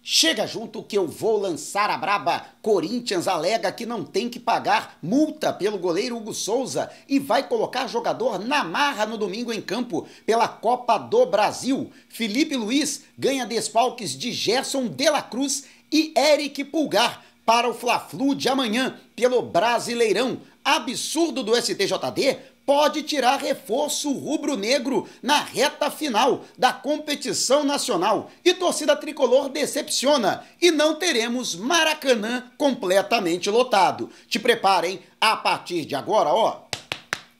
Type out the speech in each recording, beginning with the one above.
Chega junto que eu vou lançar a braba. Corinthians alega que não tem que pagar multa pelo goleiro Hugo Souza e vai colocar jogador na marra no domingo em campo pela Copa do Brasil. Felipe Luiz ganha desfalques de Gerson de la Cruz e Eric Pulgar para o Fla-Flu de amanhã pelo Brasileirão. Absurdo do STJD pode tirar reforço rubro-negro na reta final da competição nacional. E torcida tricolor decepciona e não teremos Maracanã completamente lotado. Te preparem, a partir de agora, ó.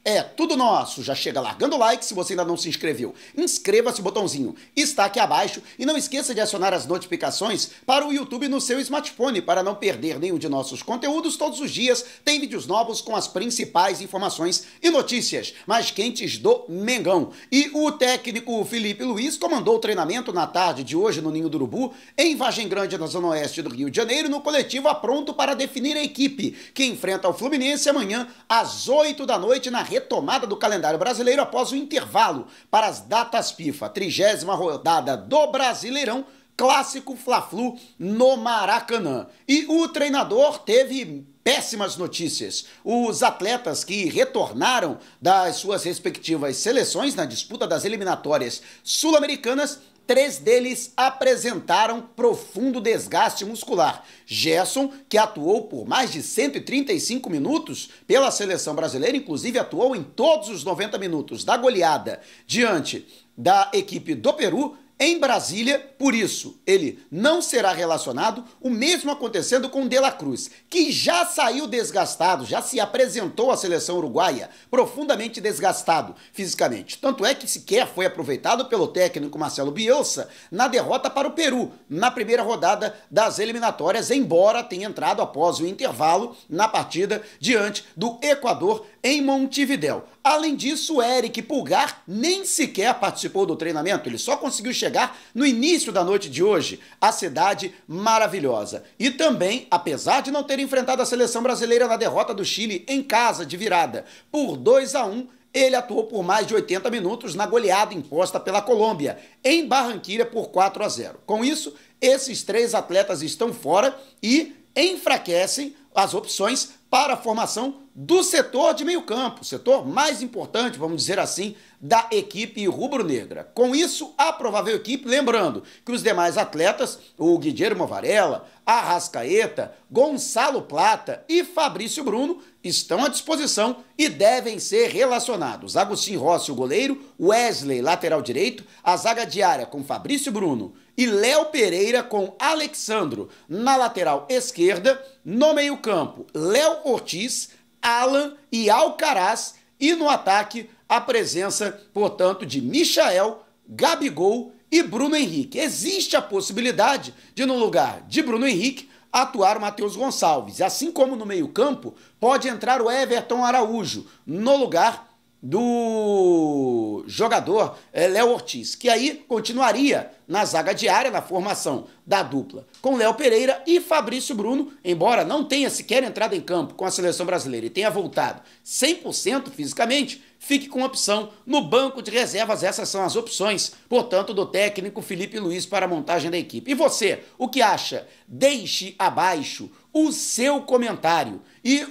É tudo nosso, já chega largando o like se você ainda não se inscreveu. Inscreva-se, o botãozinho está aqui abaixo e não esqueça de acionar as notificações para o YouTube no seu smartphone para não perder nenhum de nossos conteúdos. Todos os dias tem vídeos novos com as principais informações e notícias mais quentes do Mengão. E o técnico Felipe Luiz comandou o treinamento na tarde de hoje no Ninho do Urubu, em Vargem Grande, na zona oeste do Rio de Janeiro, no coletivo pronto para definir a equipe que enfrenta o Fluminense amanhã às 8 da noite na retomada do calendário brasileiro após o intervalo para as datas FIFA, 30ª rodada do Brasileirão, clássico Fla-Flu no Maracanã. E o treinador teve péssimas notícias. Os atletas que retornaram das suas respectivas seleções na disputa das eliminatórias sul-americanas, 3 deles apresentaram profundo desgaste muscular. Gerson, que atuou por mais de 135 minutos pela seleção brasileira, inclusive atuou em todos os 90 minutos da goleada diante da equipe do Peru, em Brasília, por isso, ele não será relacionado, o mesmo acontecendo com De la Cruz, que já saiu desgastado, já se apresentou à seleção uruguaia, profundamente desgastado fisicamente. Tanto é que sequer foi aproveitado pelo técnico Marcelo Bielsa na derrota para o Peru, na primeira rodada das eliminatórias, embora tenha entrado após o intervalo na partida diante do Equador em Montevidéu. Além disso, o Eric Pulgar nem sequer participou do treinamento, ele só conseguiu chegar no início da noite de hoje, a cidade maravilhosa. E também, apesar de não ter enfrentado a seleção brasileira na derrota do Chile em casa de virada por 2-1, ele atuou por mais de 80 minutos na goleada imposta pela Colômbia, em Barranquilla por 4-0. Com isso, esses 3 atletas estão fora e enfraquecem as opções para a formação do setor de meio campo, o setor mais importante, vamos dizer assim, da equipe rubro-negra. Com isso, a provável equipe, lembrando que os demais atletas, o Guilherme Varela, Arrascaeta, Gonçalo Plata e Fabrício Bruno, estão à disposição e devem ser relacionados. Agustin Rossi, o goleiro, Wesley, lateral direito, a zaga diária com Fabrício Bruno e Léo Pereira com Alexandro na lateral esquerda, no meio-campo, Léo Ortiz, Alan e Alcaraz, e no ataque a presença, portanto, de Michael, Gabigol e Bruno Henrique. Existe a possibilidade de, no lugar de Bruno Henrique, atuar o Matheus Gonçalves. Assim como no meio-campo, pode entrar o Everton Araújo no lugar do jogador Léo Ortiz, que aí continuaria na zaga diária, na formação da dupla, com Léo Pereira e Fabrício Bruno, embora não tenha sequer entrado em campo com a seleção brasileira e tenha voltado 100% fisicamente, fique com opção no banco de reservas. Essas são as opções, portanto, do técnico Felipe Luiz para a montagem da equipe. E você, o que acha? Deixe abaixo o seu comentário. E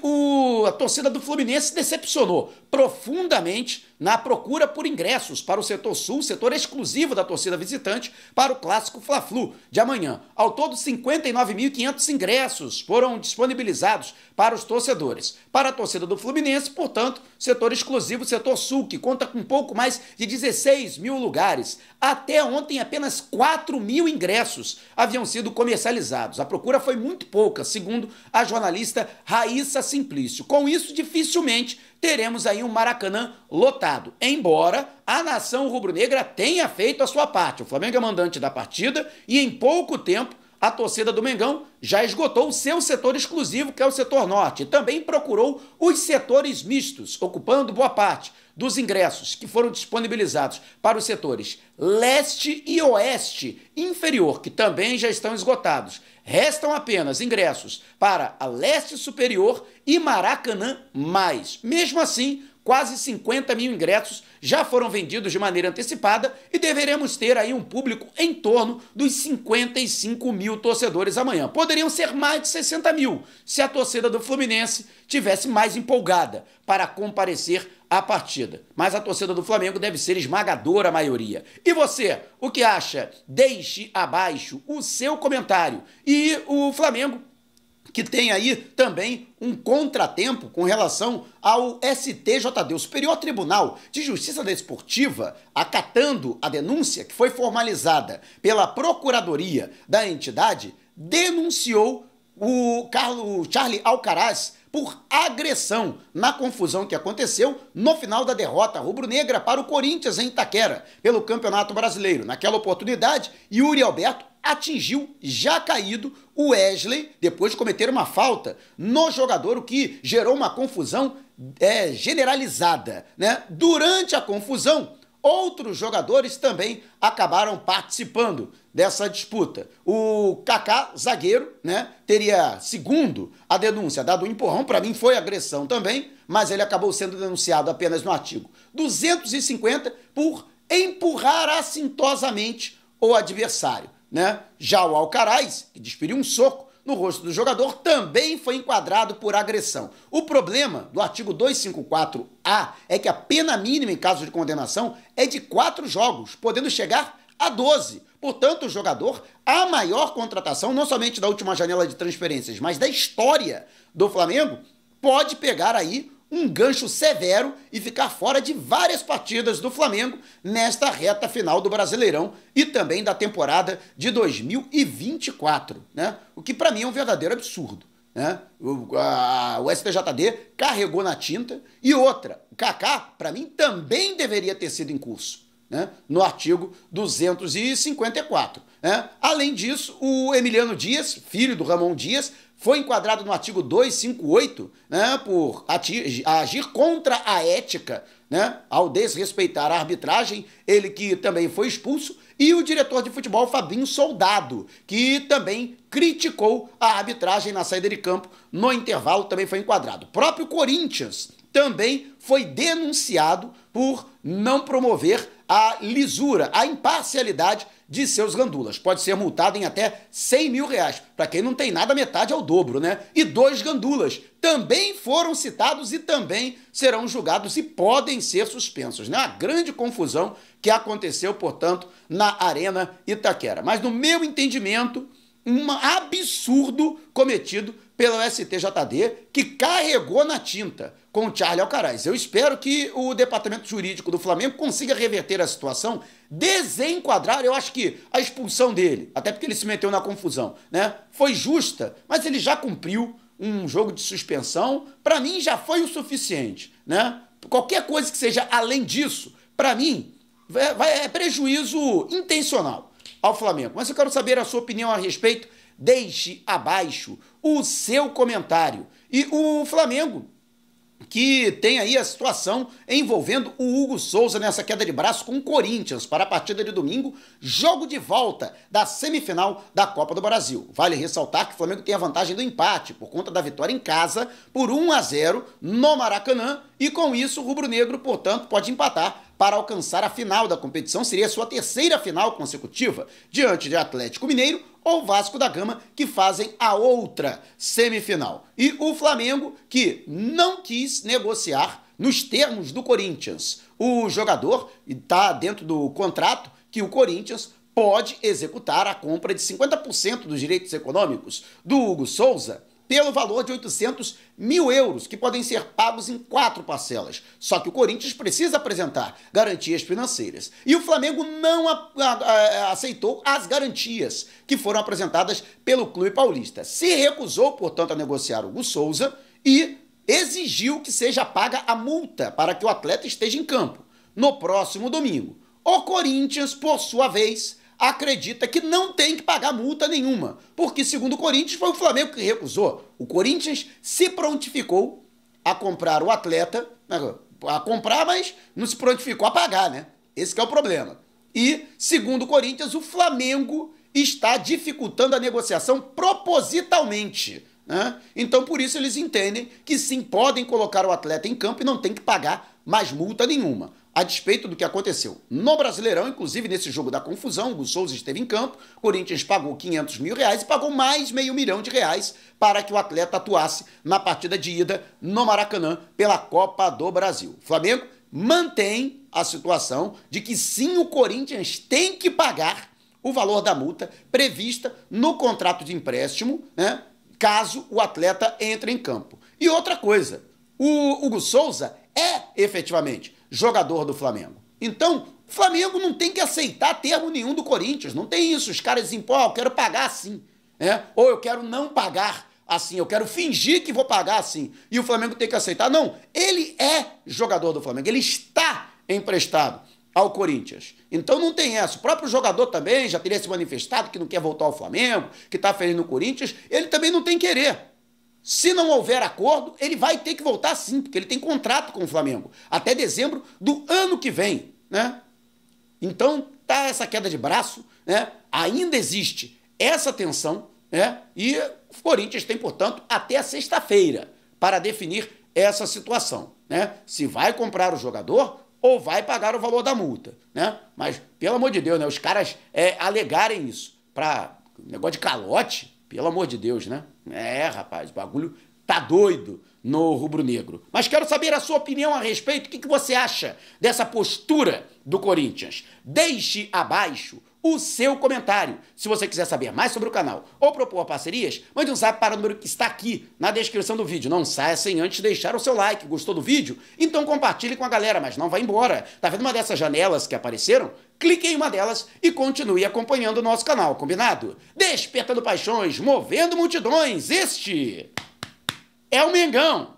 a torcida do Fluminense decepcionou profundamente na procura por ingressos para o setor sul, setor exclusivo da torcida visitante, para o clássico Fla-Flu de amanhã. Ao todo, 59.500 ingressos foram disponibilizados para os torcedores. Para a torcida do Fluminense, portanto, setor exclusivo, setor sul, que conta com pouco mais de 16 mil lugares. Até ontem, apenas 4 mil ingressos haviam sido comercializados. A procura foi muito pouca, segundo a jornalista Raíssa Simplício. Com isso, dificilmente teremos aí um Maracanã lotado, embora a nação rubro-negra tenha feito a sua parte. O Flamengo é mandante da partida e em pouco tempo a torcida do Mengão já esgotou o seu setor exclusivo, que é o setor norte, e também procurou os setores mistos, ocupando boa parte dos ingressos que foram disponibilizados para os setores leste e oeste inferior, que também já estão esgotados. Restam apenas ingressos para a leste superior e Maracanã mais. Mesmo assim, quase 50 mil ingressos já foram vendidos de maneira antecipada e deveremos ter aí um público em torno dos 55 mil torcedores amanhã. Poderiam ser mais de 60 mil se a torcida do Fluminense tivesse mais empolgada para comparecer à partida. Mas a torcida do Flamengo deve ser esmagadora a maioria. E você, o que acha? Deixe abaixo o seu comentário. E o Flamengo, que tem aí também um contratempo com relação ao STJD, o Superior Tribunal de Justiça Desportiva, acatando a denúncia que foi formalizada pela Procuradoria da entidade, denunciou o Charlie Alcaraz por agressão na confusão que aconteceu no final da derrota rubro-negra para o Corinthians em Itaquera, pelo Campeonato Brasileiro. Naquela oportunidade, Yuri Alberto atingiu, já caído, o Wesley, depois de cometer uma falta no jogador, o que gerou uma confusão generalizada, né? Durante a confusão, outros jogadores também acabaram participando dessa disputa. O Kaká, zagueiro, né, teria, segundo a denúncia, dado um empurrão, para mim foi agressão também, mas ele acabou sendo denunciado apenas no artigo 250 por empurrar assintosamente o adversário, né? Já o Alcaraz, que desferiu um soco no rosto do jogador, também foi enquadrado por agressão. O problema do artigo 254A é que a pena mínima em caso de condenação é de 4 jogos, podendo chegar a 12. Portanto, o jogador, a maior contratação, não somente da última janela de transferências, mas da história do Flamengo, pode pegar aí um gancho severo e ficar fora de várias partidas do Flamengo nesta reta final do Brasileirão e também da temporada de 2024, né? O que para mim é um verdadeiro absurdo, né? O STJD carregou na tinta e outra, o Kaká, para mim, também deveria ter sido em curso, né? No artigo 254, né? Além disso, o Emiliano Dias, filho do Ramon Dias, foi enquadrado no artigo 258, né, por agir contra a ética, né, ao desrespeitar a arbitragem, ele que também foi expulso, e o diretor de futebol Fabinho Soldado, que também criticou a arbitragem na saída de campo no intervalo, também foi enquadrado. O próprio Corinthians também foi denunciado por não promover a lisura, a imparcialidade de seus gandulas. Pode ser multado em até 100 mil reais. Para quem não tem nada, metade é o dobro, né? E 2 gandulas também foram citados e também serão julgados e podem ser suspensos, né? A grande confusão que aconteceu, portanto, na Arena Itaquera. Mas no meu entendimento, um absurdo cometido pelo STJD, que carregou na tinta com o Charlie Alcaraz. Eu espero que o departamento jurídico do Flamengo consiga reverter a situação, desenquadrar. Eu acho que a expulsão dele, até porque ele se meteu na confusão, né, foi justa, mas ele já cumpriu um jogo de suspensão. Para mim já foi o suficiente, né? Qualquer coisa que seja além disso, para mim, é prejuízo intencional ao Flamengo. Mas eu quero saber a sua opinião a respeito. Deixe abaixo o seu comentário. E o Flamengo, que tem aí a situação envolvendo o Hugo Souza nessa queda de braço com o Corinthians para a partida de domingo, jogo de volta da semifinal da Copa do Brasil. Vale ressaltar que o Flamengo tem a vantagem do empate por conta da vitória em casa por 1-0 no Maracanã e com isso o rubro-negro, portanto, pode empatar para alcançar a final da competição. Seria a sua terceira final consecutiva diante de Atlético Mineiro ou Vasco da Gama, que fazem a outra semifinal. E o Flamengo, que não quis negociar nos termos do Corinthians. O jogador está dentro do contrato que o Corinthians pode executar a compra de 50% dos direitos econômicos do Hugo Souza pelo valor de 800 mil euros, que podem ser pagos em 4 parcelas. Só que o Corinthians precisa apresentar garantias financeiras. E o Flamengo não aceitou as garantias que foram apresentadas pelo Clube Paulista. Se recusou, portanto, a negociar o Hugo Souza e exigiu que seja paga a multa para que o atleta esteja em campo no próximo domingo. O Corinthians, por sua vez, acredita que não tem que pagar multa nenhuma, porque, segundo o Corinthians, foi o Flamengo que recusou. O Corinthians se prontificou a comprar o atleta, a comprar, mas não se prontificou a pagar, né? Esse que é o problema. E, segundo o Corinthians, o Flamengo está dificultando a negociação propositalmente, né? Então, por isso, eles entendem que sim, podem colocar o atleta em campo e não tem que pagar mas multa nenhuma. A despeito do que aconteceu no Brasileirão, inclusive nesse jogo da confusão, o Hugo Souza esteve em campo, o Corinthians pagou R$500 mil e pagou mais R$500 mil para que o atleta atuasse na partida de ida no Maracanã pela Copa do Brasil. O Flamengo mantém a situação de que sim, o Corinthians tem que pagar o valor da multa prevista no contrato de empréstimo, né, caso o atleta entre em campo. E outra coisa, o Hugo Souza é efetivamente jogador do Flamengo. Então, o Flamengo não tem que aceitar termo nenhum do Corinthians. Não tem isso. Os caras dizem, pô, eu quero pagar assim, né? Ou eu quero não pagar assim, eu quero fingir que vou pagar assim. E o Flamengo tem que aceitar. Não, ele é jogador do Flamengo. Ele está emprestado ao Corinthians. Então não tem essa. O próprio jogador também já teria se manifestado que não quer voltar ao Flamengo, que está feliz no Corinthians. Ele também não tem querer. Se não houver acordo, ele vai ter que voltar sim, porque ele tem contrato com o Flamengo até dezembro do ano que vem, né? Então, tá essa queda de braço, né? Ainda existe essa tensão, né? E o Corinthians tem, portanto, até a sexta-feira para definir essa situação, né? Se vai comprar o jogador ou vai pagar o valor da multa, né? Mas, pelo amor de Deus, né? Os caras alegarem isso para negócio de calote, pelo amor de Deus, né? Rapaz, o bagulho tá doido no rubro-negro. Mas quero saber a sua opinião a respeito. O que você acha dessa postura do Corinthians? Deixe abaixo o seu comentário. Se você quiser saber mais sobre o canal ou propor parcerias, mande um zap para o número que está aqui na descrição do vídeo. Não saia sem antes deixar o seu like. Gostou do vídeo? Então compartilhe com a galera, mas não vá embora. Tá vendo uma dessas janelas que apareceram? Clique em uma delas e continue acompanhando o nosso canal, combinado? Despertando paixões, movendo multidões, este é o Mengão!